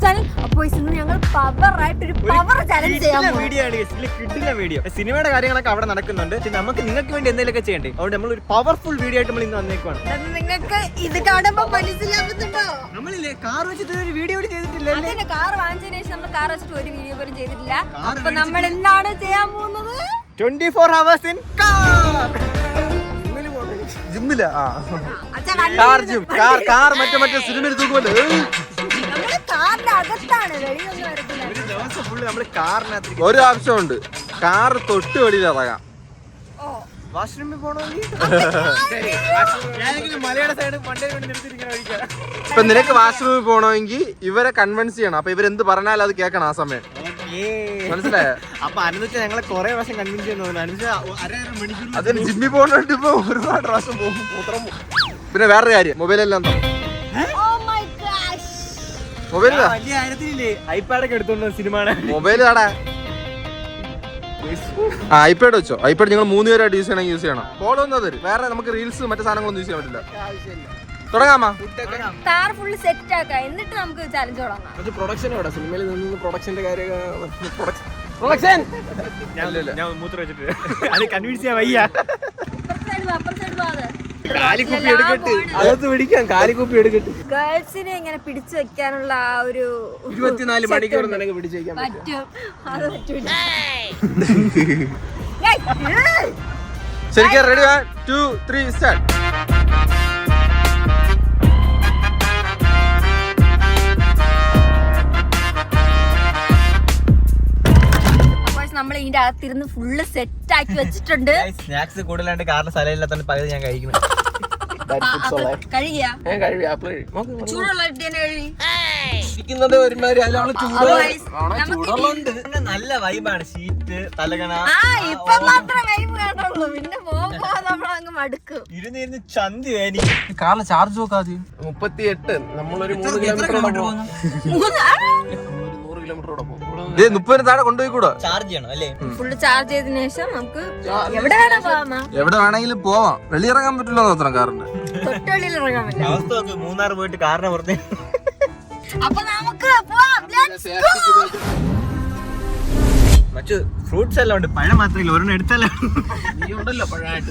Channel. അപ്പോൾ ഇന്ന് ഞങ്ങൾ പവറായിട്ടൊരു പവർ ചാലഞ്ച് ചെയ്യാൻ വീഡിയോ സിനിമയുടെ കാര്യങ്ങളൊക്കെ അവിടെ നടക്കുന്നുണ്ട്. നമുക്ക് നിങ്ങൾക്ക് വേണ്ടി എന്തെങ്കിലുമൊക്കെ ചെയ്യണ്ടേ? അതുകൊണ്ട് നമ്മൾ ഒരു പവർഫുൾ വീഡിയോ ആയിട്ട് നമ്മൾ ഇന്ന് വന്നേക്കുവാണ്. നിങ്ങൾക്ക് ഇത് കാണുമ്പോൾ മനസ്സിലാകുന്നുണ്ടോ? നമ്മളില്ലേ കാർ വെച്ചിട്ട് ഒരു വീഡിയോ ചെയ്തിട്ടില്ല. കാർ വാങ്ങിച്ചതിന് ശേഷം നമ്മൾ കാർ വെച്ചിട്ട് ഒരു വീഡിയോ പോലും ചെയ്തിട്ടില്ല. അപ്പൊ നമ്മൾ എന്താണ് ചെയ്യാൻ പോകുന്നത്? 24 hours in car. ജിമ്മില്ല കാർ മറ്റേ സിനിമയിൽ തൂക്കുമല്ലോ. ഒരു ആവശ്യമുണ്ട്, കാർ തൊട്ട് വെളിയിൽ ഇറങ്ങാം. വാഷ്റൂമിൽ പോകണമെങ്കിൽ മലയുടെ സൈഡ് മണ്ടേ കൊണ്ട് നിർത്തിയിരിക്കാൻ കഴിക്കാം. ഇപ്പൊ നിനക്ക് വാഷ്റൂമിൽ പോകണമെങ്കിൽ ഇവരെ കൺവിൻസ് ചെയ്യണം. അപ്പൊ ഇവരെന്ത് പറഞ്ഞാലും അത് കേൾക്കണം ആ സമയം. മനസ്സിലായോ? അപ്പൊ അനുവദിച്ച ഞങ്ങളെ കൊറേ പ്രാവശ്യം കൺവിൻസ് ചെയ്യുന്നു. അതിന് ജിമ്മിൽ പോകണോണ്ട് ഇപ്പൊ ഒരുപാട് പ്രാവശ്യം പോകും. പിന്നെ വേറൊരു കാര്യം, മൊബൈലെല്ലാം മൊബൈൽ വലിയ കാര്യത്തിലില്ലേ ഐപാഡൊക്കെ എടുത്തോണ്ട് സിനിമ മൊബൈൽ താടാ. ഐപാഡ് വെച്ചോ. ഐപാഡ് നിങ്ങൾ 3 പേരായിട്ട് യൂസ് ചെയ്യണമെങ്കിൽ യൂസ് ചെയ്യണം. കോൾ ഒന്നും തരും. വേറെ നമുക്ക് റീൽസ് മറ്റു സാധനങ്ങളൊന്നും യൂസ് ചെയ്യാൻ പറ്റില്ല. തുടങ്ങാമോ? കാർ ഫുള്ള് സെറ്റ് ആക്കാം, എന്നിട്ട് നമുക്ക് ചാലഞ്ച് തുടങ്ങാം. പ്രൊഡക്ഷൻ എവിടെ? സിനിമയിൽ നിന്ന് പ്രൊഡക്ഷന്റെ കാര്യം ഞാൻ മൂത്രം വെച്ചിട്ട് അത് കൺവിൻസ് ചെയ്യാൻ വയ്യ. കാലിക്കുപ്പി എടുക്കട്ടെ, അകത്ത് പിടിക്കാം. കാലിക്കുപ്പി എടുക്കട്ടെ. ഗേൾസിനെ ഇങ്ങനെ പിടിച്ചു വെക്കാനുള്ള ആ ഒരു 24 മണിക്കൂർ നിനക്ക് പിടിച്ചു വെക്കാൻ പറ്റും. അത് പറ്റൂല. ശരിക്കും റെഡി? 1 2 3 സ്റ്റാർട്ട്. നമ്മൾ ഇതിന്റെ അകത്തിരുന്ന് ഫുള്ള് സെറ്റ് ആക്കി വെച്ചിട്ടുണ്ട്. സ്നാക്സ് കൂടുതലായിട്ട് കാറിന് സ്ഥലമില്ലാത്തതുകൊണ്ട് പകുതി ഞാൻ കഴിക്കുന്നു. കഴിയാ നല്ല വൈബാണ്. ഷീറ്റ് തലകണ ഇപ്പൊ മാത്രം വൈബ് കേട്ടുള്ളൂ. പിന്നെ പോകുമ്പോ നമ്മളങ്ങ് മടുക്കും. ഇരുന്ന് ചന്തി വേനിക്കും. കാറിന് ചാർജ് നോക്കാതെ 38. നമ്മളൊരു 3 കിലോമീറ്റർ 30 താഴെ കൊണ്ടുപോയി കൂടാ. ചാർജ് ചെയ്യണം അല്ലേ? ഫുള്ള് ചാർജ് ചെയ്തതിനു ശേഷം നമുക്ക് എവിടെ വേണം പോവാം. എവിടെ വേണമെങ്കിലും പോവാം. വെളിയിറങ്ങാൻ പറ്റില്ല മാത്രം കാറിന്റെ. തൊട്ടുള്ളിൽ ഇറങ്ങാൻ പറ്റില്ല. അവസ്ഥ നോക്ക്, മൂന്നാർ പോയിട്ട് കാറിനെ പുറത്തേ. അപ്പൊ നമുക്ക് പോവാം. മറ്റു ഫ്രൂട്ട്സ് എല്ലാം ഉണ്ട്, പഴം മാത്രമല്ല. ഒരെണ്ണം എടുത്തല്ലോ. നീ ഉണ്ടല്ലോ പഴമായിട്ട്.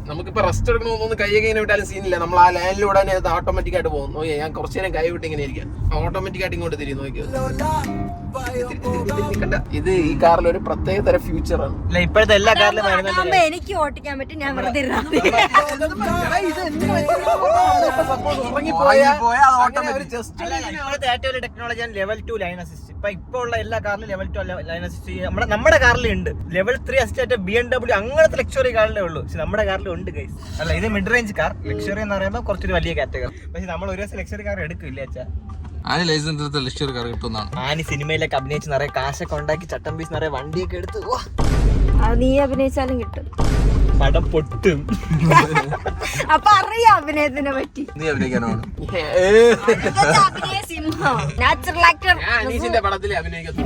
നമുക്കിപ്പോ റെസ്റ്റ് എടുക്കണമെന്നൊന്നും കൈയൊക്കെ ഇങ്ങനെ വിട്ടാലും സീനില്ല. നമ്മൾ ആ ലൈനിലൂടെ തന്നെ അത് ഓട്ടോമാറ്റിക് ആയിട്ട് പോകും. നോക്കിയാ ഞാൻ കുറച്ചു നേരം കൈ വിട്ട് ഇങ്ങനെ ഇരിക്കാം. ഓട്ടോമാറ്റിക് ആയിട്ട് ഇങ്ങോട്ട് തിരിഞ്ഞു നോക്കിയോ. ഇത് ഈ കാറിൽ ഒരു പ്രത്യേക തരം ഫ്യൂച്ചറാണ്. ഇപ്പോഴത്തെ എല്ലാ കാറിലും എനിക്ക് ഓട്ടിക്കാൻ പറ്റും. ഞാൻ വെറുതെ ടെക്നോളജി ലെവൽ 2 ലൈൻ അസിസ്റ്റ്. ഇപ്പൊ ഉള്ള എല്ലാ കാറിലും ലെവൽ 2 ലൈൻ അസിസ്റ്റ് നമ്മുടെ കാറിൽ ഉണ്ട്. ലെവൽ 3 അസിസ്റ്റ് BMW അങ്ങനത്തെ ലക്ഷറി കാറിലേ ഉള്ളൂ. പക്ഷെ നമ്മുടെ കാറിൽ ഉണ്ട് ഗൈസ്. അല്ല, ഇത് മിഡ് റേഞ്ച് കാർ. ലക്ഷറി എന്ന് പറയുമ്പോൾ കുറച്ചൊരു വലിയ കാറ്റഗറി. പക്ഷെ നമ്മൾ ഒരു ദിവസം ലക്ഷറി കാർ എടുക്കില്ല. അച്ഛാ ആനി ലൈസൻസ് എടുത്ത ലക്ഷറി കാർ കിട്ടുന്നതാണ്. ആനി സിനിമയിലൊക്കെ അഭിനയിച്ച് നിറയെ കാശൊക്കെ ഉണ്ടാക്കി ചട്ടം പീസ് നിറയെ വണ്ടിയൊക്കെ എടുത്ത് നീ അഭിനയിച്ചാലും കിട്ടും. പടം പൊട്ടും. അപ്പൊ അറിയാം അഭിനയത്തിനെ പറ്റി. നീ അഭിനയിക്കാനാണ് നാച്ചുറൽ ആക്ടർ. പടത്തിൽ അഭിനയിക്കുന്നു.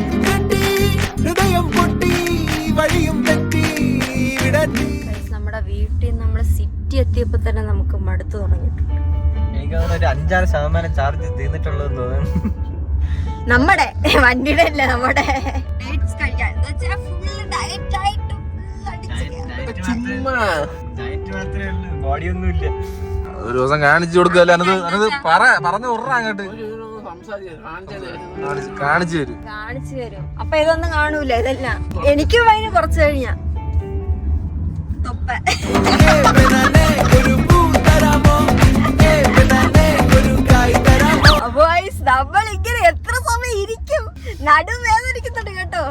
നമ്മുടെ വീട്ടിൽ നമ്മള് സിറ്റി എത്തിയപ്പോ തന്നെ നമുക്ക് മടുത്തു തുടങ്ങിയിട്ടുണ്ട്. എനിക്ക് തോന്നുന്നു ഒരു 5-6% ചാർജ് തീർന്നിട്ടുള്ളതെന്ന് തോന്നുന്നു. നമ്മുടെ വണ്ടിയുടെ അല്ല, നമ്മുടെ ബോഡിയൊന്നും ഇല്ല. ഒരു ദിവസം കാണിച്ചു കൊടുക്കല്ലേ. അത് പറഞ്ഞു ഉറ അങ്ങോട്ട് കാണിച്ചു തരും. അപ്പൊ ഇതൊന്നും കാണൂല. ഇതെല്ലാം എനിക്കും അതിന് കുറച്ച് കഴിഞ്ഞാ തൊപ്പ. നമ്മൾ ഇങ്ങനെ എത്ര സമയം ഇരിക്കും? നടുവേദനിക്കുന്നുണ്ട് കേട്ടോ.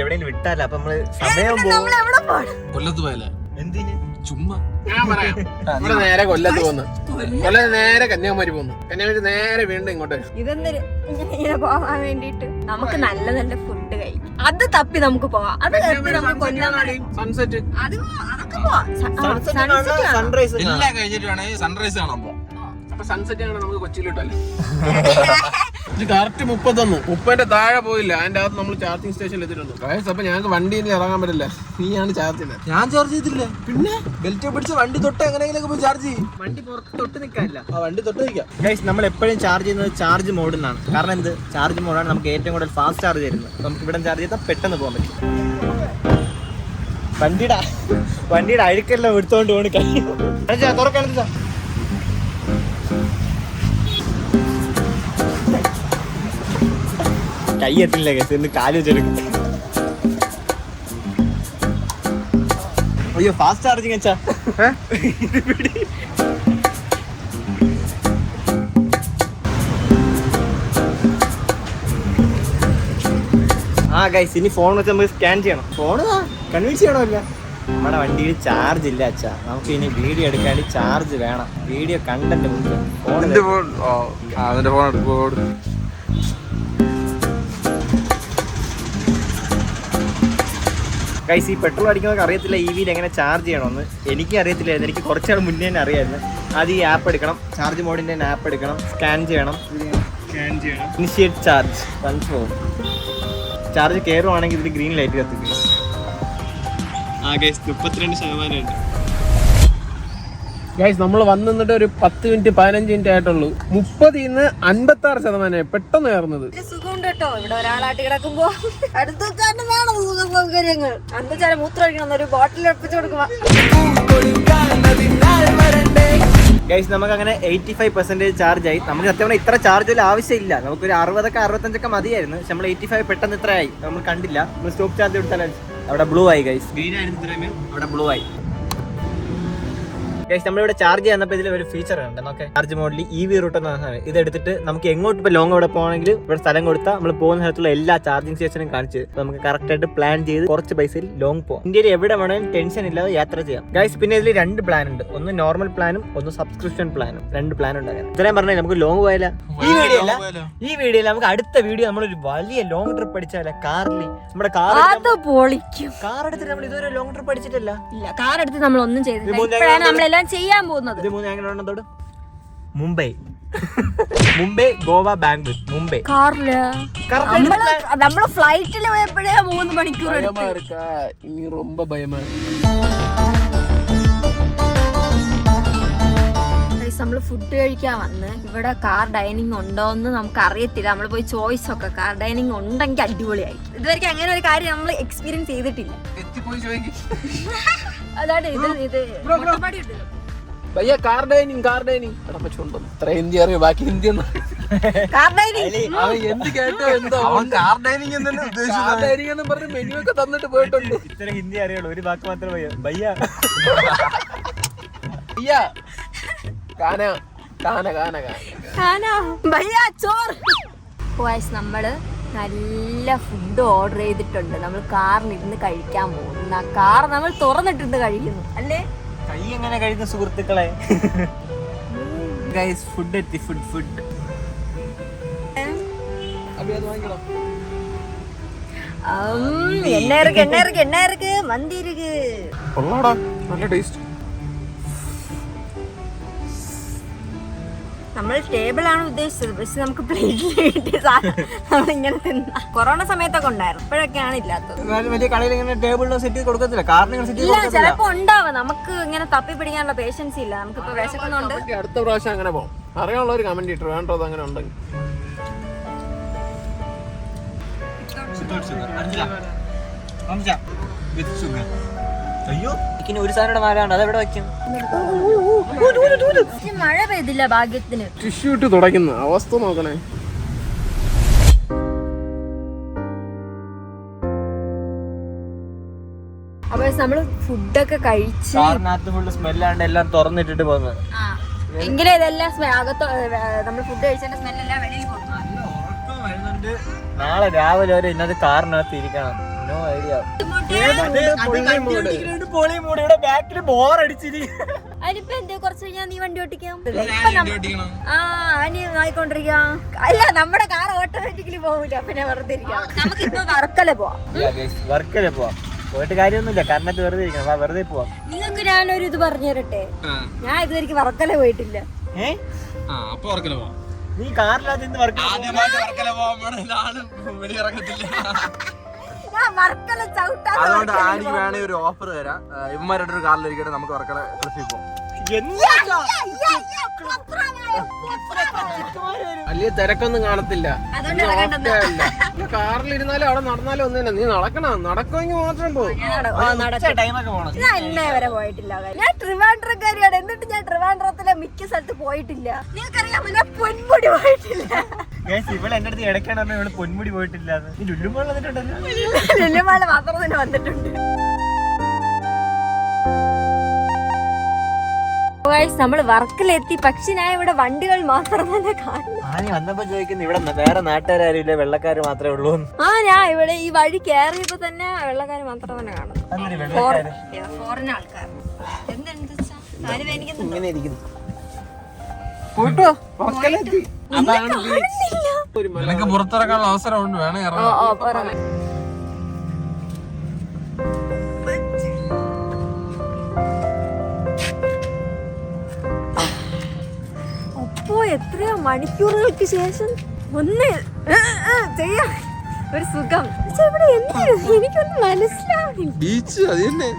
എവിടെയെങ്കിലും വിട്ടാലോ അപ്പൊ നമ്മള് സമയം എവിടെ പോണം? കൊല്ലത്ത് പോയല്ലേ? എന്തിന്? ചുമ്മാ നേരെ കൊല്ലത്ത് പോന്നു. കൊല്ലത്ത് നേരെ കന്യാകുമാരി പോന്നു. കന്യാകുമാരി നേരെ വീണ്ടും ഇങ്ങോട്ട്. ഇതെന്തൊരു ഇങ്ങനെ പോവാൻ വേണ്ടിട്ട് നമുക്ക് നല്ല നല്ല ഫുഡ് കഴിക്കും. അത് തപ്പി നമുക്ക് പോവാം. അത് തപ്പി നമുക്ക് സൺസെറ്റ് അതൊക്കെ പോവാം. സൺറൈസ് എല്ലാം കഴിഞ്ഞിട്ട് വേണമെങ്കിൽ സൺറൈസ് കാണാൻ പോവാം. അപ്പൊ സൺസെറ്റ് ആണ് നമുക്ക് കൊച്ചിയിലിട്ടല്ലേ. കറക്റ്റ് 30 താഴെ പോയില്ല. അതിന്റെ അകത്ത് നമ്മൾ ചാർജിങ് സ്റ്റേഷനിൽ എത്തിയിട്ടുണ്ട്. അപ്പൊ ഞങ്ങൾക്ക് വണ്ടിയിൽ ഇറങ്ങാൻ പറ്റില്ല. നീയാണ് ചാർജ് ചെയ്യുന്നത്. ഞാൻ ചാർജ് ചെയ്തില്ല. പിന്നെ ബെൽറ്റ് പിടിച്ച് വണ്ടി തൊട്ട് എങ്ങനെയെങ്കിലും പോയി ചാർജ് ചെയ്യും. വണ്ടി പുറത്ത് തൊട്ട് നിൽക്കാനില്ല. ആ വണ്ടി തൊട്ട് നിൽക്കാം. ഗൈസ്, നമ്മൾ എപ്പോഴും ചാർജ് ചെയ്യുന്നത് ചാർജ് മോഡിൽ നിന്നാണ്. കാരണം എന്ത്, ചാർജ് മോഡാണ് നമുക്ക് ഏറ്റവും കൂടുതൽ ഫാസ്റ്റ് ചാർജ് തരുന്നത്. നമുക്ക് ഇവിടെ ചാർജ് ചെയ്താൽ പെട്ടെന്ന് പോകാൻ പറ്റും. വണ്ടിയുടെ അഴുക്കെല്ലാം എടുത്തോണ്ട് പോകണം. തുറക്കാണെന്താ കൈ എത്തില്ല കേസ്, ഇന്ന് കാല് വെച്ചെടുക്കും. അയ്യോ, ഫാസ്റ്റ് ചാർജിങ് വെച്ചാ. ആ ഗൈസ്, ഇനി ഫോൺ വെച്ച് നമുക്ക് സ്കാൻ ചെയ്യണം. ഫോണ് കൺവിൻസ് ചെയ്യണമല്ല. നമ്മുടെ വണ്ടിയിൽ ചാർജ് ഇല്ല അച്ഛാ. നമുക്ക് ഇനി വീഡിയോ എടുക്കാൻ ചാർജ് വേണം. വീഡിയോ കണ്ടന്റ് ഫോൺ ഗൈസ്, ഈ പെട്രോൾ അടിക്കുന്നവർക്ക് അറിയത്തില്ല ഈ വീൽ എങ്ങനെ ചാർജ് ചെയ്യണമെന്ന്. എനിക്ക് അറിയത്തില്ലായിരുന്നു. എനിക്ക് കുറച്ചാൾ മുന്നേ തന്നെ അറിയായിരുന്നു. ആദ്യം ഈ ആപ്പ് എടുക്കണം, ചാർജ് മോഡിൻ്റെ ആപ്പ് എടുക്കണം, സ്കാൻ ചെയ്യണം, ഇനിഷ്യേറ്റ് ചാർജ്, കൺഫേം. ചാർജ് കയറുവാണെങ്കിൽ ഇതിൽ ഗ്രീൻ ലൈറ്റ് കത്തിക്കും. ആ ഗൈസ്, 32% ഉണ്ട്. ഗൈസ്, നമ്മൾ വന്നിട്ട് ഒരു 10 മിനിറ്റ് 15 മിനിറ്റ് ആയിട്ടുള്ളൂ. 30-ന്ന് 56% പെട്ടെന്ന് കയറുന്നത്. സുഖമുണ്ട് കേട്ടോ. ഇവിടെ ഒരാളാട്ടി കിടക്കുമ്പോ അടുത്ത സൗകര്യങ്ങൾ എന്താ മൂത്രം ഒഴിക്കണം, ഒരു ബോട്ടിൽ എടുപ്പിച്ചു കൊടുക്കുക. ഗൈസ്, നമുക്ക് അങ്ങനെ 85% ചാർജ് ആയി. നമുക്ക് സത്യം പറഞ്ഞാൽ ഇത്ര ചാർജ് ഒരു ആവശ്യമില്ല. നമുക്കൊരു 60-65 മതിയായിരുന്നു. പക്ഷെ നമ്മൾ 85 പെട്ടെന്ന് ഇത്ര ആയി. നമ്മൾ കണ്ടില്ല. നമ്മൾ സ്റ്റോപ്പ് ചാർജ് എടുത്താലും അവിടെ ബ്ലൂ ആയി. ഗൈസ്, ഗ്രീൻ ആയിരുന്നു ഇത്രയും, അവിടെ ബ്ലൂ ആയി. ഗൈസ്, നമ്മളിവിടെ ചാർജ് ചെയ്യുന്നപ്പോൾ ഇതിൽ ഒരു ഫീച്ചർ ഉണ്ട്. നോക്കെ, ചാർജ് മോഡിൽ EV റൂട്ട് എന്ന സാധനം. ഇത് എടുത്തിട്ട് നമുക്ക് എങ്ങോട്ട് ഇപ്പോൾ ലോങ് അവിടെ പോകണമെങ്കിൽ ഇവിടെ സ്ഥലം കൊടുത്താൽ നമ്മൾ പോകുന്ന സ്ഥലത്തുള്ള എല്ലാ ചാർജിങ് സ്റ്റേഷനും കാണിച്ച് നമുക്ക് കറക്റ്റ് ആയിട്ട് പ്ലാൻ ചെയ്ത് കുറച്ച് പൈസയിൽ ലോങ് പോകാം. ഇന്ത്യയിൽ എവിടെ വേണമെങ്കിലും ടെൻഷൻ ഇല്ലാതെ യാത്ര ചെയ്യാം. ഗൈസ്, പിന്നെ ഇതിൽ 2 പ്ലാൻ ഉണ്ട്. ഒന്ന് നോർമൽ പ്ലാനും ഒന്ന് സബ്സ്ക്രിപ്ഷൻ പ്ലാനും. 2 പ്ലാൻ ഉണ്ടാകാൻ ഇത്രയും പറഞ്ഞാൽ നമുക്ക് ലോങ് പോയാല. ഈ വീഡിയോയിൽ നമുക്ക് അടുത്ത വീഡിയോ നമ്മളൊരു വലിയ ലോങ് ട്രിപ്പ് അടിച്ചാലേ. കാറിൽ നമ്മുടെ കാർ എടുത്തിട്ട് നമ്മൾ ഇതുവരെ ലോങ് ട്രിപ്പ് അടിച്ചിട്ടില്ല. ഇല്ല, കാർ എടുത്ത് നമ്മൾ ഒന്നും ചെയ്തില്ല. ചെയ്യാൻ പോകുന്നത് മുംബൈ, ഗോവ, ബാംഗ്ലൂർ. മുംബൈ നമ്മള് ഫ്ലൈറ്റിൽ പോയപ്പോഴേ 3 മണിക്കൂർ നമ്മള് ഫുഡ് കഴിക്കാൻ വന്ന്. ഇവിടെ കാർ ഡൈനിങ് ഉണ്ടോന്ന് നമുക്ക് അറിയത്തില്ല. നമ്മൾ പോയി ചോയ്സ് ഒക്കെ. കാർ ഡൈനിങ് ഉണ്ടെങ്കിൽ അടിപൊളിയായിരിക്കും. ഇതുവരെ അങ്ങനെ ഒരു കാര്യം നമ്മൾ എക്സ്പീരിയൻസ് ചെയ്തിട്ടില്ല. അതാണ് ഇത് കാർ ഡൈനിങ് ഇത്ര ഹിന്ദി അറിയോ? ബാക്കി ഹിന്ദി ഒന്നും എന്ത് കേട്ടോ എന്തോ പറഞ്ഞ് മെനു ഒക്കെ തന്നിട്ട് പോയിട്ടുണ്ട്. ഇത്ര ഹിന്ദി അറിയുള്ളൂ, ഒരു വാക്ക് മാത്രമേ ഭയ്യ. നമ്മള് നല്ല ഫുഡ് ഓർഡർ ചെയ്തിട്ടുണ്ട്. നമ്മൾ കാറിലിരുന്ന് കഴിക്കാൻ പോകുന്നു. ആ കാർ നമ്മൾ തുറന്നിട്ടിട്ട് കഴിക്കുന്നു അല്ലേ? കൈ എങ്ങനെ കഴിക്കുന്ന സുഹൃത്തുക്കളെ. ഗൈസ്, ഫുഡ് എത്തി. ഫുഡ് என்ன இருக்கு மந்தி இருக்கு. നല്ല ടേസ്റ്റ്. നമ്മൾ ടേബിൾ ആണ് ഉദ്ദേശിച്ചത്, പക്ഷെ നമുക്ക് പ്ലേറ്റിൽ നമ്മളിങ്ങനെ തിന്ന. കൊറോണ സമയത്തൊക്കെ ഉണ്ടായിരുന്നു, ഇപ്പോഴൊക്കെയാണ് ഇല്ലാത്തത്. വലിയ കടയിൽ ഇങ്ങനെ ടേബിളിനോ സെറ്റ് കൊടുക്കത്തില്ല, കാറിന് സെറ്റ് ഇല്ല. ചിലപ്പോ ഉണ്ടാവും, നമുക്ക് ഇങ്ങനെ തപ്പി പിടിക്കാനുള്ള പേഷ്യൻസ് ഇല്ല. നമുക്കിപ്പോ വിശക്കുന്നുണ്ട്. അടുത്ത പ്രാവശ്യം അങ്ങനെ പോകും. അറിയാനുള്ള ഒരു കമന്റ് ഇട്ടു വേണ്ടോ അങ്ങനെ ഉണ്ടെങ്കിൽ. അയ്യോ, ഒരു സാധനം മാറാണ്ട് അതെവിടെ വെക്കും? മഴ പെയ്തില്ല ഭാഗ്യത്തിന്. ടിഷ്യൂ ഇട്ട് തുടയ്ക്കുന്ന അവസ്ഥ നോക്കണേ. അപ്പൊ നമ്മള് ഫുഡൊക്കെ കഴിച്ച് കാറിനകത്ത് ഫുള്ള് സ്മെല്ലാണ്ട് എല്ലാം തുറന്നിട്ടിട്ട് പോകുന്നത്. എങ്കിലും ഇതെല്ലാം അകത്ത് നമ്മൾ ഫുഡ് കഴിച്ചതിന്റെ സ്മെല്ലെല്ലാം വെളിയിൽ പോകുന്നു. നാളെ രാവിലെ വരെ ഇന്നത് കാറിനകത്ത് ഇരിക്കണം. No idea. അതിനിപ്പോ എന്താ, കുറച്ച് കഴിഞ്ഞാൽ നീ വണ്ടി ഓട്ടിക്കാം. ആയിക്കൊണ്ടിരിക്കാം. അല്ല, നമ്മുടെ കാർ ഓട്ടോമാറ്റിക്കലി പോകില്ല. പിന്നെ വെറുതെ ഇരിക്കാം. നമുക്കിപ്പോ വർക്കല പോവാം. പോയിട്ട് കാര്യമൊന്നുമില്ല, കാരണത്ത് വെറുതെ ഇരിക്കണം. വെറുതെ പോവാം. നിങ്ങൾക്ക് ഞാനൊരു ഇത് പറഞ്ഞു തരട്ടെ. ഞാൻ ഇതുവരെ വർക്കല പോയിട്ടില്ല. നീ കാറിനകത്ത് നിന്ന് വർക്ക് അതുകൊണ്ട് ആനിക്ക് വേണേ ഒരു ഓഫർ തരാം. ഇവന്മാരുടെ ഒരു കാറിലിരിക്കട്ടെ, നമുക്ക് വർക്കല ട്രിപ്പിൽ പോകാം. വലിയ തിരക്കൊന്നും കാണത്തില്ല. കാറിലിരുന്നാലും അവിടെ നടന്നാലും ഒന്നും തന്നെ. നീ നടക്കുമെങ്കിൽ മാത്രം പോകും. ഞാൻ ഇന്നേ വരെ പോയിട്ടില്ല. ഞാൻ ട്രിവാൻഡ്രക്കാരിയാണ്, എന്നിട്ട് ഞാൻ ട്രിവാൻഡ്രത്തിലെ മിക്ക സ്ഥലത്ത് പോയിട്ടില്ല. നിങ്ങൾക്കറിയാമോ, ഞാൻ പൊന്മുടി പോയിട്ടില്ല. ഇവിടെ എന്റെ അടുത്ത് ഇടയ്ക്കാണ് പറഞ്ഞ ഇവിടെ പൊന്മുടി പോയിട്ടില്ല. നീ ലുല്ലുമാൾ വന്നിട്ടുണ്ടല്ലോ. ലുല്ലുമാൾ മാത്രം തന്നെ വന്നിട്ടുണ്ട്. നമ്മള് വർക്കിലെത്തി, പക്ഷെ ഞാൻ ഇവിടെ വണ്ടികൾ മാത്രം തന്നെ കാണുന്നു. വന്നപ്പോ ചോദിക്കുന്നു ഇവിടെ വേറെ നാട്ടുകാരും ഇല്ല, വെള്ളക്കാര് മാത്രമേ ഉള്ളൂ. ഞാൻ ഇവിടെ ഈ വഴി കയറിയപ്പോ തന്നെ വെള്ളക്കാര് മാത്രം തന്നെ കാണുന്നു. ഫോറിൻ ആൾക്കാർ ഇങ്ങനെ ഇരിക്കുന്നു. നിനക്ക് പുറത്തിറക്കാനുള്ള അവസരം ഉണ്ട്, വേണേ അപ്പോ എത്രയോ മണിക്കൂറുകൾക്ക് ശേഷം ഒന്ന് ചെയ്യാൻ ഒരു സുഖം. പക്ഷെ ഇവിടെ എന്ത് എനിക്കൊന്നും മനസ്സിലാവില്ല. ബീച്ച് അത് തന്നെ,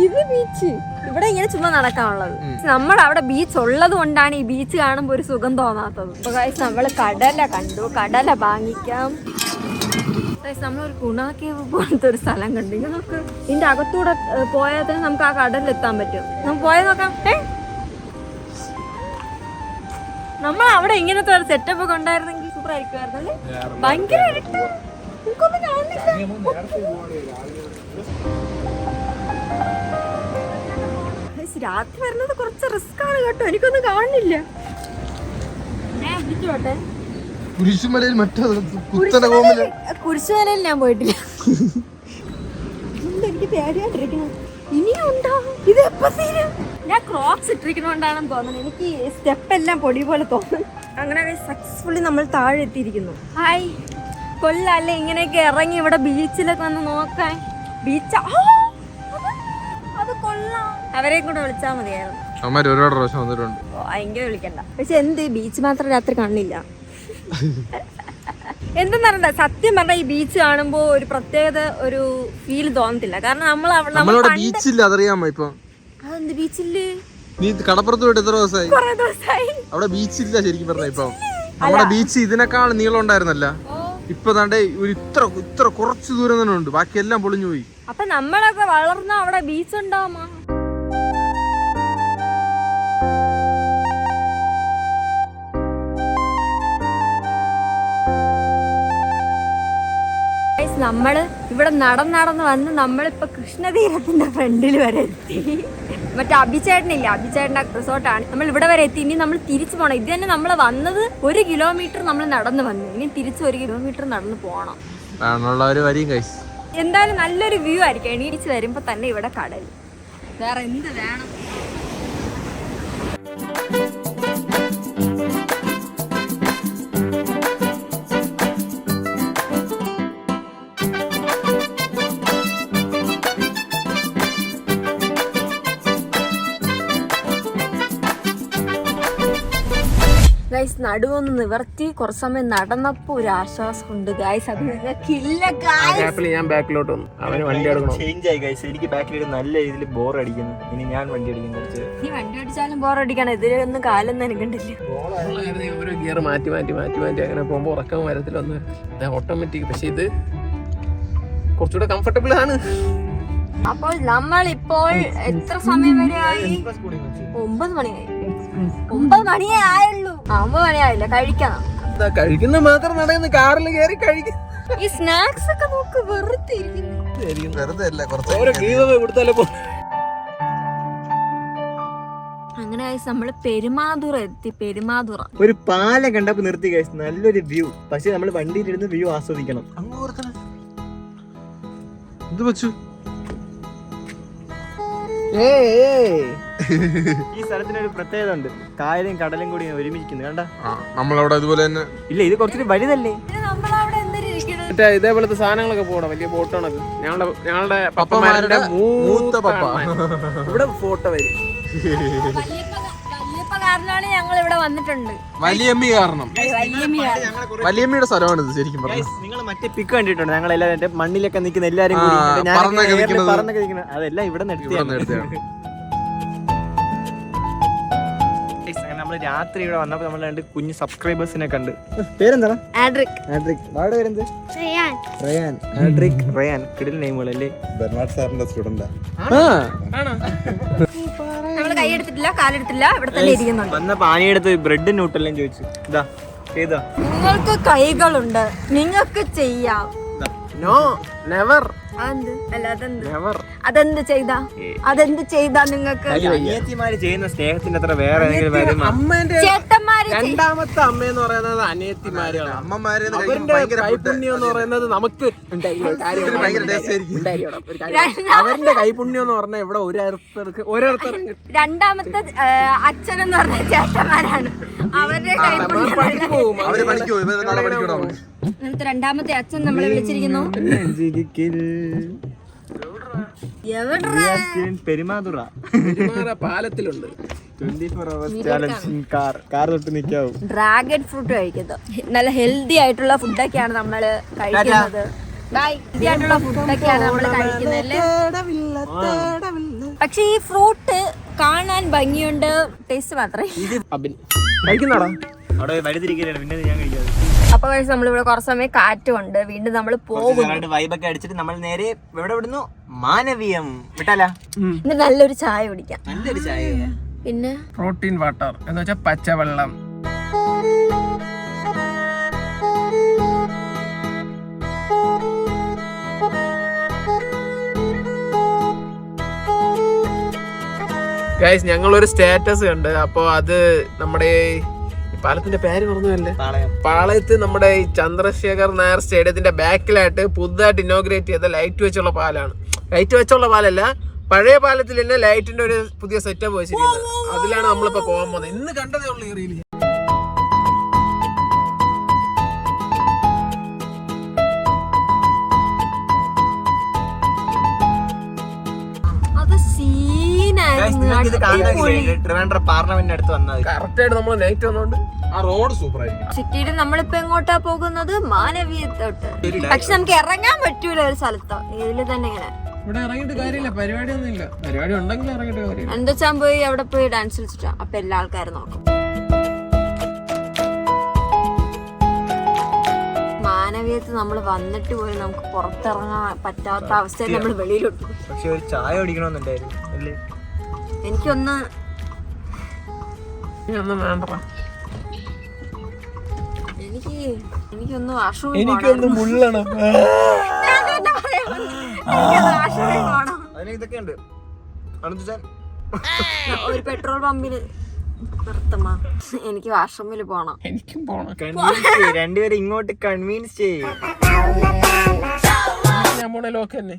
ഇത് ബീച്ച് ഇവിടെ ഇങ്ങനെ ചുമ്മാ നടക്കാനുള്ളത്. നമ്മുടെ അവിടെ ബീച്ച് ഉള്ളത് കൊണ്ടാണ് ഈ ബീച്ച് കാണുമ്പോ ഒരു സുഖം തോന്നാത്തത്. അപ്പൊ ഗൈസ് നമ്മള് കടല കണ്ടു, കടല വാങ്ങിക്കാം. നമ്മളൊരു ഗുണാക്കേവ് പോലത്തെ ഒരു സ്ഥലം കണ്ടു. നമുക്ക് ഇതിന്റെ അകത്തൂടെ പോയാൽ തന്നെ നമുക്ക് ആ കടലിലെത്താൻ പറ്റും. നമുക്ക് പോയാൽ നോക്കാം. നമ്മൾ അവിടെ ഇങ്ങനത്തെ ഒരു സെറ്റപ്പ് ഒക്കെ ഉണ്ടായിരുന്നെങ്കിൽ സൂപ്പർ ആയിരിക്കുമായിരുന്നു അല്ലേ? ഭയങ്കര എനിക്കൊന്നും കാണുന്നില്ല. രാത്രി വരുന്നത് കുറച്ച് റിസ്ക് ആണ് കേട്ടോ, എനിക്കൊന്നും കാണുന്നില്ല. ഞാൻ വിളിച്ചോട്ടെ. കുരിശുമലയിൽ കുരിശുമലയിൽ ഞാൻ പോയിട്ടില്ല. എനിക്ക് പേടിയായിട്ടിരിക്കണം. ഇനിയും ഉണ്ടാവും. ഇത് എപ്പോ തീരും? ഞാൻ ക്രോക്സ് ഇട്ടിരിക്കണോണ്ടാണെന്ന് തോന്നുന്നു. എനിക്ക് സ്റ്റെപ്പ് എല്ലാം പൊടി പോലെ തോന്നുന്നു. അങ്ങനെ സക്സസ്ഫുള്ളി നമ്മൾ താഴെ എത്തിയിരിക്കുന്നു. ഹായ്, കൊള്ളാല്ലേ ഇങ്ങനെയൊക്കെ ഇറങ്ങി ഇവിടെ ബീച്ചിലൊക്കെ വന്ന് നോക്കാൻ. ബീച്ച് അത് കൊള്ളാം. അവരെ കൂടെ വിളിച്ചാൽ മതിയായിരുന്നു. ഒരുപാട് പ്രാവശ്യം വന്നിട്ടുണ്ട്. ഭയങ്കര വിളിക്കണ്ട. പക്ഷെ എന്ത് ബീച്ച് മാത്രം രാത്രി കാണില്ല. എന്തെന്നറിയണ്ട, സത്യം പറഞ്ഞാൽ ഈ ബീച്ച് കാണുമ്പോ ഒരു പ്രത്യേകത ഒരു ഫീൽ തോന്നത്തില്ല. കാരണം നമ്മളവിടെ ബീച്ചില്ല, അതറിയാമോ? ഇപ്പൊ അതെന്ത് ബീച്ചില്? നീ കടപ്പുറത്ത് പോയിട്ട് എത്ര ദിവസമായി? കുറെ ദിവസമായി. അവിടെ ബീച്ചില്ല ശരിക്കും പറഞ്ഞ. ഇപ്പൊ നമ്മുടെ ബീച്ച് ഇതിനേക്കാൾ നീളം ഉണ്ടായിരുന്നല്ല. ഇപ്പൊ താണ്ടെ ഒരു ഇത്ര കുറച്ച് ദൂരം തന്നെ ഉണ്ട്, ബാക്കി എല്ലാം പൊളിഞ്ഞു പോയി. അപ്പൊ നമ്മളൊക്കെ വളർന്ന അവിടെ ബീച്ച് ഉണ്ടാവുമോ? നമ്മള് ഇവിടെ നടന്ന് വന്ന് നമ്മളിപ്പോ കൃഷ്ണതീരത്തിന്റെ ഫ്രണ്ടിൽ വരെ എത്തി. മറ്റേ അഭിചേട്ടനില്ല, അഭിചേട്ടന്റെ റിസോർട്ടാണ്. നമ്മൾ ഇവിടെ വരെ എത്തി. ഇനി നമ്മൾ തിരിച്ചു പോകണം. ഇത് തന്നെ നമ്മൾ വന്നത് 1 കിലോമീറ്റർ നമ്മൾ നടന്നു വന്നു. ഇനി തിരിച്ച് 1 കിലോമീറ്റർ നടന്നു പോകണം. എന്തായാലും നല്ലൊരു വ്യൂ ആയിരിക്കും. എണീച്ച് വരുമ്പോ തന്നെ ഇവിടെ കടൽ. വേറെ എന്ത് വേണം? ഗൈസ് നടുവൊന്ന് നിവർത്തി കുറച്ച് സമയം നടന്നപ്പോ ഒരു ആശ്വാസം ഉണ്ട് ഗൈസ്. അത് നിങ്ങൾക്കില്ല ഗൈസ്. ഞാൻ ബാക്കിലോട്ട് വന്നു. അവന് വണ്ടി ചേഞ്ച് ആയി ഗൈസ്. എനിക്ക് ബാക്കിൽ നല്ല രീതിയിൽ ബോർ അടിക്കുന്നു. ഇനി ഞാൻ വണ്ടി അടിക്കും. കുറച്ച് നീ വണ്ടി അടിച്ചാലും ബോർ അടിക്കണം. ഇതിലൊന്നും കാലൊന്നും എനിക്കുണ്ടില്ല. ഓരോ ഗിയർ മാറ്റി അങ്ങനെ പോകുമ്പോ ഉറക്കം വരത്തിലൊന്ന് ഓട്ടോമാറ്റിക്. പക്ഷെ ഇത് കുറച്ചുകൂടെ കംഫർട്ടബിൾ ആണ്. അപ്പോൾ നമ്മളിപ്പോൾ എത്ര സമയം വരെ ആയി? 9 മണിയായി. 9 മണിയേ ആയുള്ളൂ. 9 മണിയായില്ല. കഴിക്കണം. കഴിക്കുന്ന മാത്രം നടന്ന് കാറിൽ കയറി കഴിക്കും. ഈ സ്നാക്സ് ഒക്കെ നോക്ക് വെറുതെ അങ്ങനെ നമ്മള് പെരുമാതുറ എത്തി. പെരുമാതുറ ഒരു പാലം കണ്ടപ്പോ നിർത്തി കഴിച്ചു. നല്ലൊരു വ്യൂ. പക്ഷെ നമ്മൾ വണ്ടിയിലിരുന്ന് വ്യൂ ആസ്വദിക്കണം. ഈ സ്ഥലത്തിനൊരു പ്രത്യേകത ഉണ്ട്. കായലും കടലും കൂടി ഒരുമിച്ചിരിക്കുന്നു. കണ്ട നമ്മളവിടെ ഇതുപോലെ തന്നെ ഇല്ല. ഇത് കുറച്ചുകൂടി വലുതല്ലേ? ഇതേപോലത്തെ സാധനങ്ങളൊക്കെ പോകണം. വലിയ ഫോട്ടോണൊക്കെ ഞങ്ങളുടെ പപ്പമാരുടെ മൂത്ത പപ്പ ഇവിടെ ഫോട്ടോ വരും. കാരണമാണ് ഞങ്ങൾ ഇവിടെ വന്നിട്ടുണ്ട്. വലിയമ്മി കാരണം. വലിയമ്മയുടെ സ്ഥലമാണിത് ശരിക്കും പറഞ്ഞു. നിങ്ങൾ മറ്റേ പിക്ക് കണ്ടിട്ടുണ്ട്? ഞങ്ങൾ എല്ലാവരും മണ്ണിലൊക്കെ നിൽക്കുന്ന എല്ലാരും പറന്നൊക്കെ നിൽക്കുന്നത് അതെല്ലാം ഇവിടെ നിർത്തിയാണ്. നമ്മള് രാത്രി ഇവിടെ വന്നപ്പോ നമ്മൾ രണ്ട് കുഞ്ഞു സബ്സ്ക്രൈബേഴ്സിനെ കണ്ട്. പേരെന്താണ്? പേരെന്ത്? റയാൻ. കിടിൽ നെയിമുകളല്ലേ? ബെർണാഡ് സാറിന്റെ സ്റ്റുഡന്റാ. നമ്മള് കൈയെടുത്തിട്ടില്ല, കാലെടുത്തില്ല, ഇവിടെ തന്നെ ഇരിക്കുന്നുണ്ട്. വന്ന പാനിയെടുത്ത് ബ്രെഡ് ന്യൂട്ടെല്ലാം ചോദിച്ചു. ഇതാ ചെയ്താ. നിങ്ങൾക്ക് കൈകളുണ്ട്, നിങ്ങൾക്ക് ചെയ്യാം. No never. അതെന്ത് ചെയ്താ നിങ്ങൾക്ക്? അനിയത്തിമാര് ചെയ്യുന്ന സ്നേഹത്തിന്റെ അത്ര വേറെ ഏതെങ്കിലും വരും? ചേട്ടന്മാര് രണ്ടാമത്തെ അമ്മയെന്ന് പറയുന്നത് അനിയത്തിമാരാണ്. അമ്മമാരെ കൈപുണ്യം എന്ന് പറയുന്നത് നമുക്ക് അവരുടെ കൈപുണ്യം എന്ന് പറഞ്ഞാൽ ഇവിടെ ഓരോരുത്തർക്ക് രണ്ടാമത്തെ അച്ഛൻ എന്ന് പറഞ്ഞ ചേട്ടന്മാരാണ്. അവരുടെ എന്നിട്ട് രണ്ടാമത്തെ അച്ഛൻ നമ്മളെ വിളിച്ചിരിക്കുന്നു. പെരുമാതുറ പാലത്തിലുണ്ട്. 24 hours challenge കാർ തൊട്ട് നിൽക്കാവും. ഡ്രാഗൺ ഫ്രൂട്ട് കഴിക്കുന്നത് നല്ല ഹെൽത്തി ആയിട്ടുള്ള ഫുഡൊക്കെയാണ് നമ്മള് കഴിക്കുന്നത്. ഹെൽത്തി ആയിട്ടുള്ള ഫുഡൊക്കെയാണ് നമ്മള് കഴിക്കുന്നത്. പക്ഷെ ഈ ഫ്രൂട്ട് കാണാൻ ഭംഗിയുണ്ട്, ടേസ്റ്റ് മാത്രമേ. കഴിക്കുന്നാടാ അവിടെ വഴിതിരിക്കലാണ്. പിന്നെ ഞാൻ കഴിക്കാതെ. അപ്പൊ കഴിച്ച് നമ്മളിവിടെ കുറച്ച് സമയം കാറ്റുണ്ട്. വീണ്ടും നമ്മൾ പോകും. വൈബൊക്കെ അടിച്ചിട്ട് നമ്മൾ നേരെ എവിടെ വിടുന്നു? മാനവീയം വിട്ടാല. ഇന്ന് നല്ലൊരു ചായ കുടിക്കാം. നല്ലൊരു ചായ. പിന്നെ പ്രോട്ടീൻ വാട്ടർ എന്ന് വെച്ചാൽ പച്ചവെള്ളം. ഗൈസ് ഞങ്ങളൊരു സ്റ്റാറ്റസ് കണ്ട്. അപ്പൊ അത് നമ്മുടെ പാലത്തിന്റെ പേര് പറഞ്ഞല്ലേ, പാളയത്ത് നമ്മുടെ ഈ ചന്ദ്രശേഖർ നായർ സ്റ്റേഡിയത്തിന്റെ ബാക്കിലായിട്ട് പുതുതായിട്ട് ഇനോഗ്രേറ്റ് ചെയ്ത ലൈറ്റ് വെച്ചുള്ള പാലാണ്. ലൈറ്റ് വെച്ചുള്ള പാലല്ല, പഴയ പാലത്തിൽ തന്നെ ലൈറ്റിന്റെ ഒരു പുതിയ സെറ്റപ്പ് വെച്ചിരിക്കുന്നത്. അതിലാണ് നമ്മളിപ്പോ പോകാൻ പോകുന്നത്. ഇന്ന് കണ്ടതേ ഉള്ളൂ ഈ റീല്. പാർലമെന്റിന് അടുത്ത് വന്നത് കറക്റ്റ് ആയിട്ട് നമ്മൾ നൈറ്റ് വന്നോണ്ട് ആ റോഡ് സൂപ്പർ ആയിരിക്കും. സിറ്റിയിൽ നമ്മളിപ്പോ എങ്ങോട്ടാ പോകുന്നത്? മാനവീയത്തോട്ട്. പക്ഷെ നമുക്ക് ഇറങ്ങാൻ പറ്റൂല ഒരു സ്ഥലത്തോ. ഇതില് തന്നെ ഇങ്ങനെ ഇവിടെ ഇറങ്ങിയിട്ട് കാര്യമില്ല, പരിപാടിയൊന്നും ഇല്ല. പരിപാടി ഉണ്ടെങ്കിൽ ഇറങ്ങിയിട്ട് കാര്യം. എന്താ പോയി അവിടെ പോയി ഡാൻസ് കളിച്ചിട്ടാ. അപ്പൊ എല്ലാ ആൾക്കാരും നോക്കും. മാനവീയത്ത് നമ്മൾ വന്നിട്ട് പോലും നമുക്ക് പുറത്തിറങ്ങാൻ പറ്റാത്ത അവസ്ഥയിൽ നമ്മൾ വെളിയിലോട്ട്. പക്ഷെ ഒരു ചായ കുടിക്കണമെന്നുണ്ടായിരുന്നു അല്ലേ? എനിക്കൊന്ന് എനിക്കൊന്ന് വാഷ്റൂമിൽ മുള്ളണം. ഇതൊക്കെ ഉണ്ട്. ഒരു പെട്രോൾ പമ്പില് നിർത്തമാ. എനിക്ക് വാഷ്റൂമിൽ പോണം. എനിക്കും പോണം. രണ്ടുപേരും ഇങ്ങോട്ട് കൺവീൻസ് ചെയ്യും. ഞാൻ പോണേലും ഓക്കെ തന്നെ.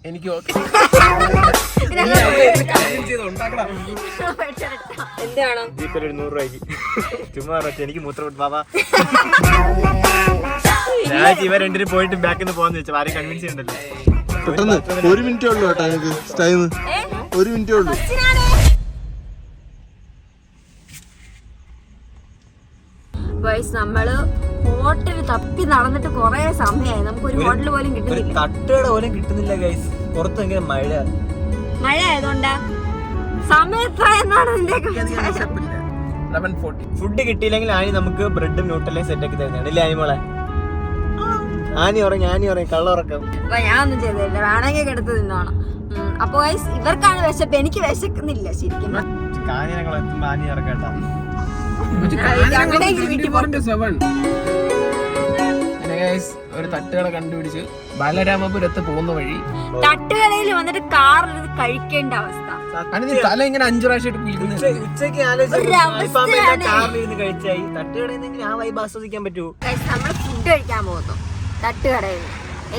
എനിക്ക് ഓക്കെ. എന്താണ് ജീപ്പിൽ 100 രൂപയ്ക്ക് ചുമ്മാ എനിക്ക് മൂത്രം ബാബാ. ഇവ രണ്ടിനും പോയിട്ട് ബാക്കിൽ നിന്ന് പോകാന്ന് വെച്ചാൽ ആരും കൺവിൻസ് ചെയ്യണ്ടല്ലോ. പെട്ടെന്ന് 1 മിനിറ്റേ ഉള്ളൂ കേട്ടോ. എനിക്ക് ടൈം 1 മിനിറ്റേ ഉള്ളൂ. നമ്മള് ഹോട്ടൽ തപ്പി നടന്നിട്ട് കൊറേ സമയമായി. നമുക്ക് ഒരു ഹോട്ടൽ പോലും കിട്ടുന്നില്ല. തട്ടുകട പോലും കിട്ടുന്നില്ല ഗൈസ്. പുറത്ത് ഭയങ്കര മഴ ആയതുകൊണ്ടാ. സമയം എത്ര എന്നാണ് ഫുഡ് കിട്ടിയില്ലെങ്കിൽ ആനി നമുക്ക് ബ്രെഡും ന്യൂട്ടെല്ലാം സെറ്റ് ആക്കി തരുന്നുണ്ട് ഇല്ലേ ആനിമോളെ? ആനി ഉറങ്ങി കള്ള ഉറക്കം. അപ്പൊ ഞാൻ ഒന്നും ചെയ്തില്ല. വേണമെങ്കിൽ എടുത്ത് തിന്നോണം. അപ്പൊ ഗൈസ് ഇവർക്കാണ് വിശപ്പ്, എനിക്ക് വിശക്കുന്നില്ല ശരിക്കും. കാഞ്ഞിരങ്ങൾ എത്തുമ്പോ ആനി ഇറക്കട്ടാ. ഒരു തട്ടുകട കണ്ടുപിടിച്ച് ബാലരാമപുരത്ത് പോകുന്ന വഴി തട്ടുകടയിൽ വന്നിട്ട് കാറിൽ കഴിക്കേണ്ട അവസ്ഥ. തല ഇങ്ങനെ 5 പ്രാവശ്യമായിട്ട് ഉച്ചക്ക് കാറിലിരുന്ന് കഴിച്ചായി. തട്ടുകടയിൽ ആ വൈബ് ആസ്വദിക്കാൻ പറ്റുമോ? നമ്മൾ ഫുഡ് കഴിക്കാൻ പോകുന്നു തട്ടുകടയിൽ.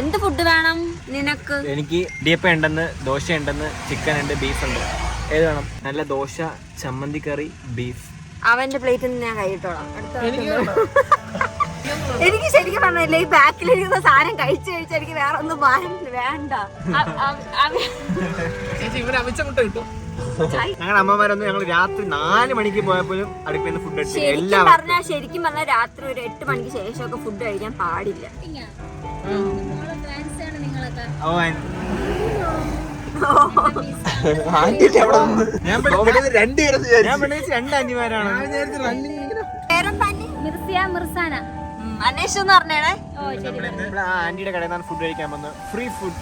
എന്ത് ഫുഡ് വേണം നിനക്ക്? എനിക്ക് ഇടിയപ്പം ഉണ്ടെന്ന്, ദോശ ഉണ്ടെന്ന്, ചിക്കൻ ഉണ്ട്, ബീഫ് ഉണ്ട്. ഏത് വേണം? നല്ല ദോശ, ചമ്മന്തി കറി, ബീഫ്. അവന്റെ പ്ലേറ്റിൽ നിന്ന് ഞാൻ കൈയിട്ടോളാം. എനിക്ക് ശരിക്കും പറഞ്ഞില്ല, ഈ ബാക്കിലിരിക്കുന്ന സാധനം കഴിച്ച് എനിക്ക് വേറെ ഒന്നും വേണ്ട. ഇവന് അവിച്ച മുട്ട കിട്ടും. ഞങ്ങളുടെ അമ്മമാരൊന്നും ഞങ്ങൾ രാത്രി 4 മണിക്ക് പോയപ്പോഴും അടുപ്പിൽ നിന്ന് ഫുഡ് അടിച്ചു. ശരിക്കും പറഞ്ഞാൽ രാത്രി ഒരു 8 മണിക്ക് ശേഷമൊക്കെ ഫുഡ് കഴിക്കാൻ പാടില്ല. രണ്ട് അനിമാരാണ്. അന്വേഷിച്ചെന്ന് പറഞ്ഞേണേ. ആന്റിയുടെ കടയിൽ നിന്നാണ് ഫുഡ് കഴിക്കാൻ വന്നത്. Free food.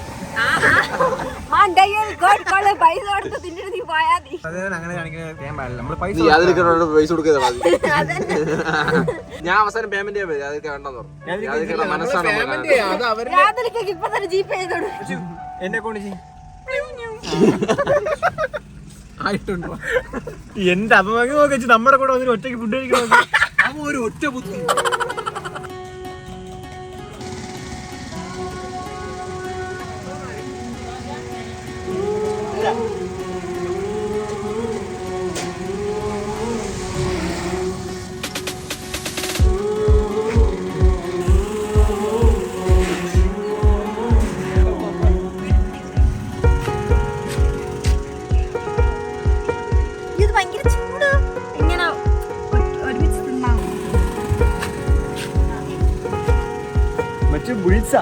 പൈസ കൊടുത്ത് തിന്നിട്ട് നീ പോയാ മതി. അങ്ങനെ കാണിക്കാൻ പാടില്ല. നമ്മള് പൈസ കൊടുക്കുക. ഞാൻ അവസാനം പേയ്മെന്റ് രാത്രിക്ക് ഇപ്പൊ തന്നെ ജീപ്പ് ചെയ്തോളൂ. എന്നെ കൊണ്ട് ആയിട്ടുണ്ടോ? എന്റെ അമ്മക്ക് നോക്കി നമ്മുടെ കൂടെ വന്നിട്ട് ഒറ്റയ്ക്ക് ഫുഡ് കഴിക്കണം. ഒരു ഒറ്റ ബുദ്ധി. ഇത് ഭയങ്കര ചൂട്. ഇങ്ങനെ ഒരുമിച്ച് തിന്നാം. മറ്റു ബുൾസ.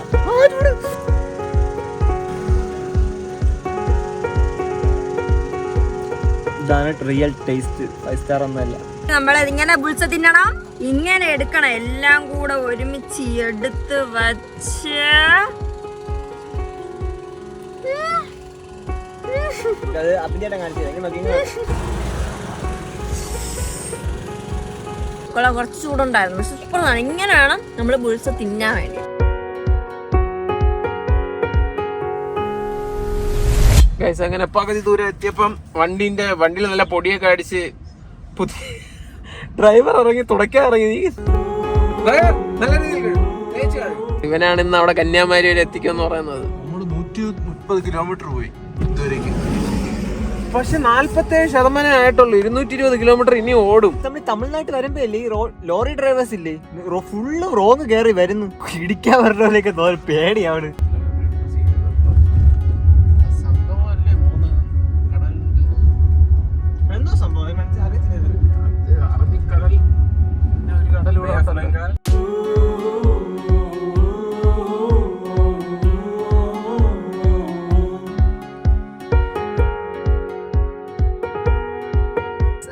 ഇതാണ് റിയൽ ടേസ്റ്റ്. 5 സ്റ്റാർ ഒന്നല്ല. നമ്മളിങ്ങനെ ബുൾസ തിന്നണം. ഇങ്ങനെ എടുക്കണം. എല്ലാം കൂടെ ഒരുമിച്ച് എടുത്ത് വച്ച് കുറച്ച് ചൂടുണ്ടായിരുന്നു. പക്ഷെ സൂപ്പറാണ്. ഇങ്ങനെ വേണം നമ്മള് ബുൾസ തിന്നാൻ വേണ്ടി. ഗൈസ് അങ്ങനെ പകുതി ദൂരം എത്തിയപ്പം വണ്ടിയിൽ നല്ല പൊടിയൊക്കെ അടിച്ച് പുതിയ ഡ്രൈവർ ഇറങ്ങി തുടക്കാൻ ഇറങ്ങി. ഇവനാണ് ഇന്ന് അവിടെ കന്യാകുമാരി വരെ എത്തിക്കുമെന്ന് പറയുന്നത്. നമ്മള് 130 കിലോമീറ്റർ പോയി ഇതുവരേക്ക്. പക്ഷെ 47% ആയിട്ടുള്ളൂ. 220 കിലോമീറ്റർ ഇനി ഓടും. നമ്മൾ തമിഴ്നാട്ടിൽ വരുമ്പോ ഈ ലോറി ഡ്രൈവേഴ്സ് ഇല്ലേ, ഫുള്ള് റോങ് കയറി വരുന്നു. ഇടിക്കാൻ വരുന്നവരൊക്കെ പേടിയാണ്. എന്തോ സംഭവം അറബിക്കടൽ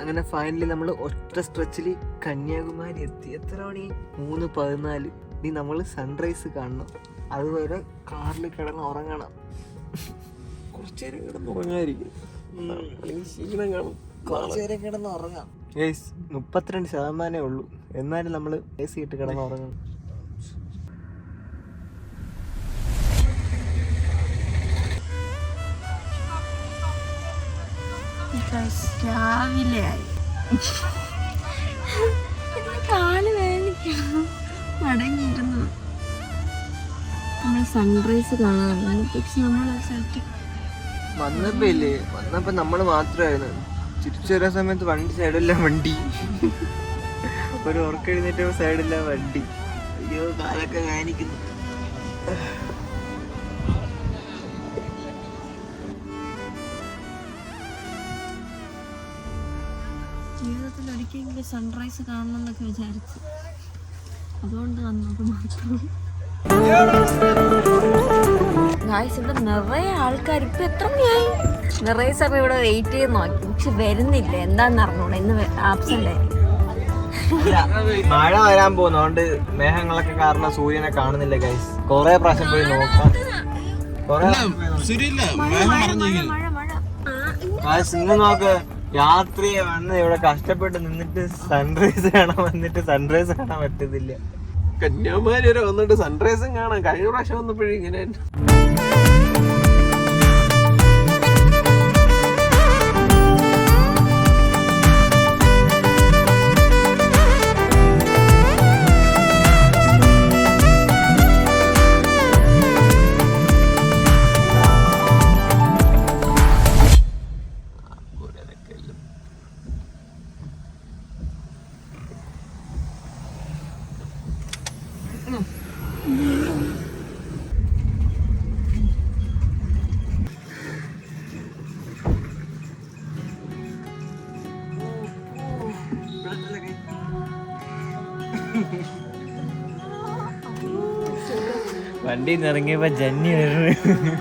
അങ്ങനെ ഫൈനലി നമ്മൾ ഒറ്റ സ്ട്രെച്ചിൽ കന്യാകുമാരി എത്തി. എത്ര മണി? 3:14. ഇനി നമ്മൾ സൺറൈസ് കാണണം. അതുവരെ കാറിൽ കിടന്ന് ഉറങ്ങണം. കുറച്ചേരം കിടന്ന് ഉറങ്ങാതിരിക്കും. ക്ഷീണം കാണും. കുറച്ചേരം കിടന്ന് ഉറങ്ങാം. 32% ഉള്ളൂ. എന്നാലും നമ്മൾ AC ഇട്ട് കിടന്ന് ഉറങ്ങണം. രാവിലെയായി. കാല് വേദനിക്കണം. മടങ്ങിയിരുന്നു. നമ്മൾ സൺറൈസ് കാണാൻ പക്ഷെ നമ്മൾ വന്നപ്പോ നമ്മള് മാത്രമായിരുന്നു. തിരിച്ചു വരുന്ന സമയത്ത് വണ്ടി സൈഡെല്ലാം വണ്ടി. ഒരു ഉറക്കെഴുന്നേറ്റ സൈഡെല്ലാം വണ്ടി. അയ്യോ കാലൊക്കെ വേദനിക്കുന്നു. ജീവിതത്തിൽ ഒരിക്കലെങ്കിലും സൺറൈസ് കാണണം എന്നൊക്കെ വിചാരിച്ചു. അതുകൊണ്ട് വന്നത് മാത്രം. ഇവിടെ നിറയെ ആൾക്കാർ. ഇപ്പൊ എത്ര മണിയായി? നിറയെ സമയം ഇവിടെ വെയിറ്റ് ചെയ്ത് നോക്കി. പക്ഷെ വരുന്നില്ല. എന്താന്ന് അറിഞ്ഞൂടെ. ഇന്ന് ആബ്സെന്റ് ആയി. മഴ വരാൻ പോകുന്നോണ്ട് മേഘങ്ങളൊക്കെ കാരണം സൂര്യനെ കാണുന്നില്ല ഗൈസ്. കൊറേ പ്രാവശ്യം പോയി നോക്കാം. ഇന്ന് നോക്ക്, രാത്രി വന്ന് ഇവിടെ കഷ്ടപ്പെട്ട് നിന്നിട്ട് സൺറൈസ് കാണാൻ വന്നിട്ട് സൺറൈസ് കാണാൻ പറ്റുന്നില്ല. കന്യാകുമാരി വരെ വന്നിട്ട് സൺറൈസും കാണാം. കഴിഞ്ഞ പ്രാവശ്യം വന്നപ്പോഴും ഇങ്ങനെ. വണ്ടിയിൽ നിന്ന് ഇറങ്ങിയപ്പോ ജന്നി വരുന്നു.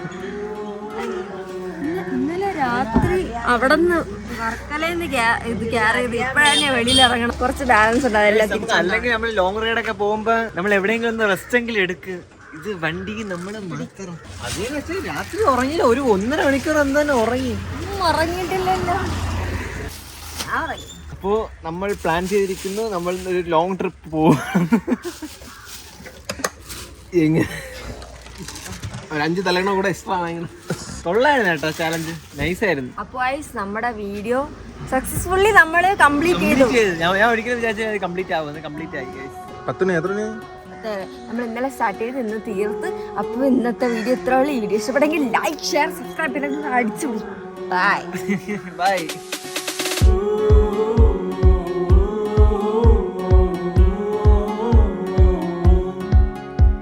ഇന്നലെ രാത്രി അവിടെ നിന്ന് വർക്കലേന്ന് ഇത് ക്യാർ ചെയ്ത് ഇപ്പഴന്നെ വെളിയിൽ ഇറങ്ങണം. കുറച്ച് ബാലൻസ് ഉണ്ട് അതെല്ലാം. നമുക്ക് അല്ലെങ്കിൽ നമ്മൾ ലോങ് റൈഡ് ഒക്കെ പോകുമ്പോ നമ്മൾ എവിടെയെങ്കിലും ഒന്ന് റെസ്റ്റ് എങ്കിലും എടുക്ക്. ഇത് വണ്ടി നമ്മള് മാത്രം അതേന്ന് വെച്ചാൽ രാത്രി ഉറങ്ങിയില്ല. ഒരു 1.5 മണിക്കൂർ എന്തായാലും ഉറങ്ങി. ഉറങ്ങിയിട്ടില്ലല്ലോ. അപ്പോ നമ്മൾ പ്ലാൻ ചെയ്തിരിക്കുന്നു നമ്മൾ ഒരു ലോങ് ട്രിപ്പ് പോകും. എങ്ങനെ ഒരു 5 തലകണ കൂടെ എക്സ്ട്രാ വാങ്ങണം. കൊള്ളായിരുന്നു കേട്ടോ ചാലഞ്ച്. നൈസായിരുന്നു. അപ്പൊ നമ്മുടെ വീഡിയോ സക്സസ്ഫുള്ളി നമ്മള് കംപ്ലീറ്റ് ചെയ്തു. ഞാൻ ഒരിക്കലും വിചാരിച്ചത് കംപ്ലീറ്റ് ആവുമെന്ന്. കംപ്ലീറ്റ് ആയി. 10 എത്ര നമ്മൾ ഇന്നലെ സ്റ്റാർട്ട് ചെയ്ത് ഇന്ന് തീർത്ത്. അപ്പോൾ ഇന്നത്തെ വീഡിയോ ഇത്ര ഉള്ളൂ. ഈ വീഡിയോ ഇഷ്ടപ്പെട്ടെങ്കിൽ ലൈക്ക് ഷെയർ സബ്സ്ക്രൈബ് പിന്നെ അടിച്ചു. Bye bye.